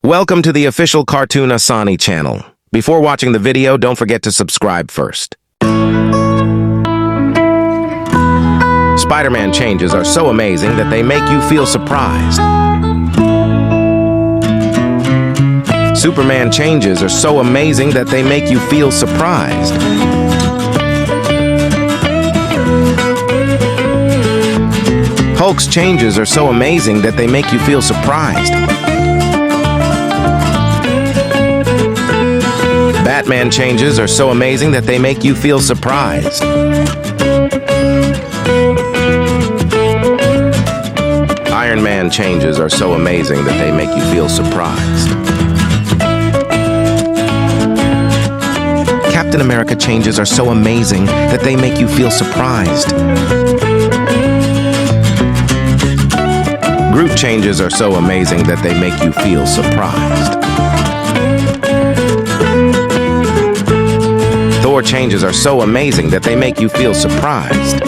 Welcome to the official Cartoon Asani channel. Before watching the video, don't forget to subscribe first. Spider-Man changes are so amazing that they make you feel surprised. Superman changes are so amazing that they make you feel surprised. Hulk's changes are so amazing that they make you feel surprised. Batman changes are so amazing that they make you feel surprised. Iron Man changes are so amazing that they make you feel surprised. Captain America changes are so amazing that they make you feel surprised. Groot changes are so amazing that they make you feel surprised. Thor changes are so amazing that they make you feel surprised.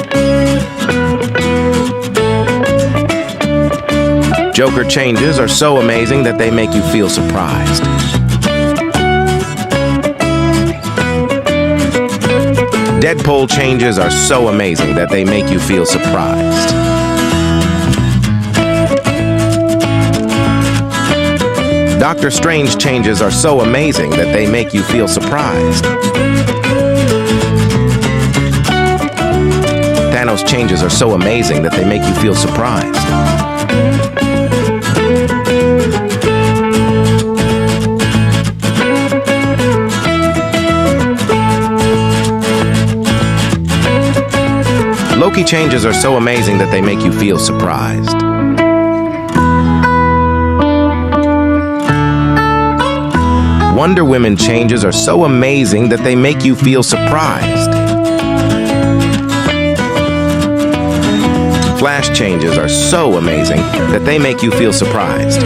Joker changes are so amazing that they make you feel surprised. Deadpool changes are so amazing that they make you feel surprised. Doctor Strange changes are so amazing that they make you feel surprised. Thanos changes are so amazing that they make you feel surprised. Loki changes are so amazing that they make you feel surprised. Wonder Woman changes are so amazing that they make you feel surprised. Flash changes are so amazing that they make you feel surprised.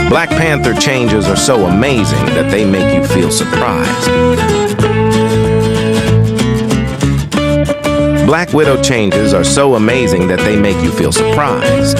Black Panther changes are so amazing that they make you feel surprised. Black Widow changes are so amazing that they make you feel surprised.